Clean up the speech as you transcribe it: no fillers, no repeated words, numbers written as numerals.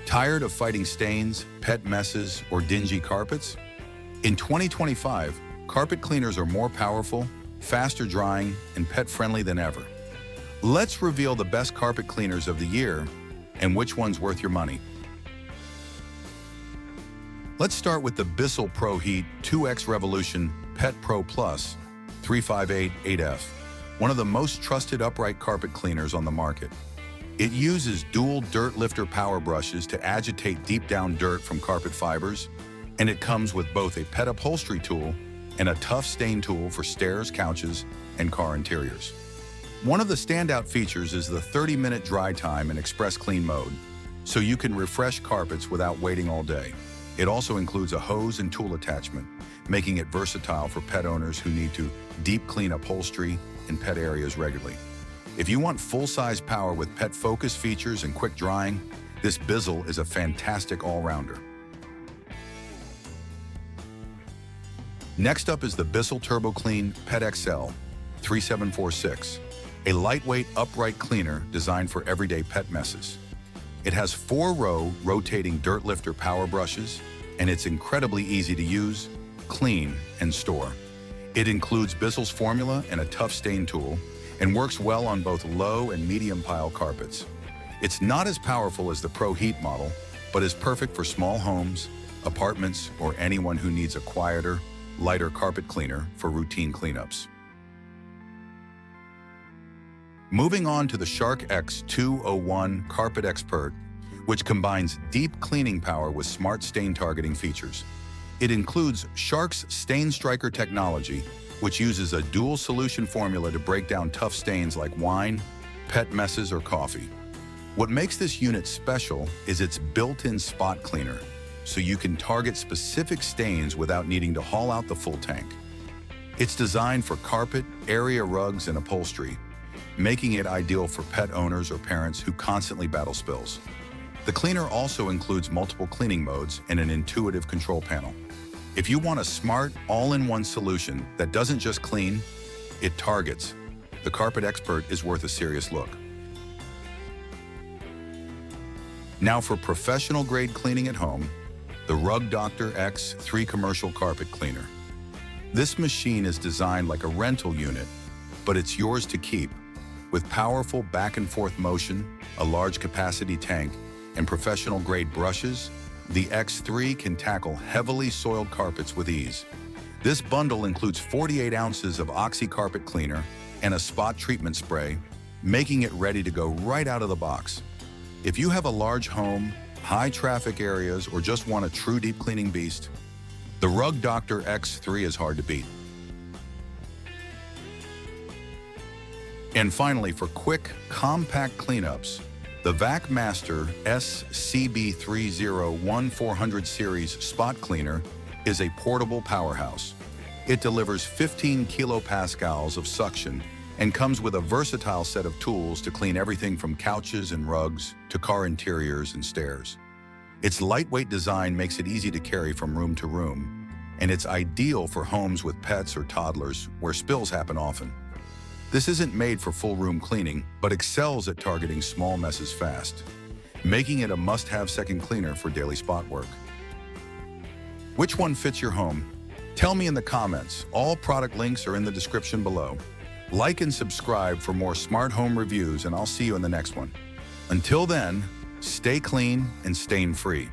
Tired of fighting stains, pet messes, or dingy carpets? In 2025, carpet cleaners are more powerful, faster drying, and pet-friendly than ever. Let's reveal the best carpet cleaners of the year and which one's worth your money. Let's start with the BISSELL ProHeat 2X Revolution Pet Pro Plus 358-8F, one of the most trusted upright carpet cleaners on the market. It uses dual dirt lifter power brushes to agitate deep down dirt from carpet fibers, and it comes with both a pet upholstery tool and a tough stain tool for stairs, couches, and car interiors. One of the standout features is the 30-minute dry time in express clean mode, so you can refresh carpets without waiting all day. It also includes a hose and tool attachment, making it versatile for pet owners who need to deep clean upholstery and pet areas regularly. If you want full-size power with pet-focused features and quick drying, this BISSELL is a fantastic all-rounder. Next up is the BISSELL TurboClean Pet XL 3746, a lightweight upright cleaner designed for everyday pet messes. It has 4-row rotating dirt lifter power brushes, and it's incredibly easy to use, clean, and store. It includes BISSELL's formula and a tough stain tool, and works well on both low and medium pile carpets. It's not as powerful as the ProHeat model, but is perfect for small homes, apartments, or anyone who needs a quieter, lighter carpet cleaner for routine cleanups. Moving on to the Shark X201 Carpet Expert, which combines deep cleaning power with smart stain targeting features. It includes Shark's Stain Striker technology, which uses a dual solution formula to break down tough stains like wine, pet messes, or coffee. What makes this unit special is its built-in spot cleaner, so you can target specific stains without needing to haul out the full tank. It's designed for carpet, area rugs, and upholstery, making it ideal for pet owners or parents who constantly battle spills. The cleaner also includes multiple cleaning modes and an intuitive control panel. If you want a smart, all-in-one solution that doesn't just clean, it targets, the Carpet Expert is worth a serious look. Now for professional-grade cleaning at home, the Rug Doctor X3 Commercial Carpet Cleaner. This machine is designed like a rental unit, but it's yours to keep. With powerful back-and-forth motion, a large capacity tank, and professional-grade brushes, the X3 can tackle heavily soiled carpets with ease. This bundle includes 48 ounces of Oxy carpet cleaner and a spot treatment spray, making it ready to go right out of the box. If you have a large home, high traffic areas, or just want a true deep cleaning beast, the Rug Doctor X3 is hard to beat. And finally, for quick, compact cleanups, the Vacmaster SCB301 400 series spot cleaner is a portable powerhouse. It delivers 15 kilopascals of suction and comes with a versatile set of tools to clean everything from couches and rugs to car interiors and stairs. Its lightweight design makes it easy to carry from room to room, and it's ideal for homes with pets or toddlers where spills happen often. This isn't made for full room cleaning, but excels at targeting small messes fast, making it a must-have second cleaner for daily spot work. Which one fits your home? Tell me in the comments. All product links are in the description below. Like and subscribe for more smart home reviews, and I'll see you in the next one. Until then, stay clean and stain-free.